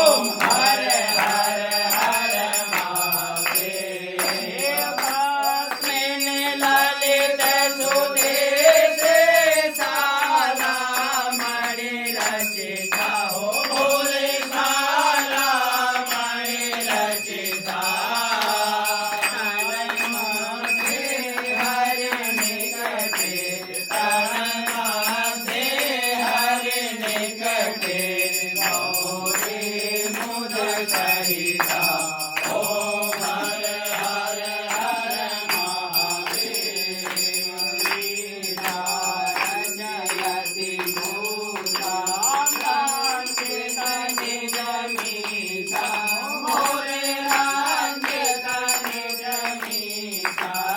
ઓમ હર હર હર મહાદેવ સ્મેન લલિત સુદેશ સાલા મણી રચિતા હો બોલે સાલા મણી રચિતા હર નિકટે તનમાસે હર નિકટે ગૌરી મુદ સહિતા ઓમ હર હર હર મહાદેવ જયતિ ભૂતા નિજ મીતા મોરે રાજ્ય નિજ મીતા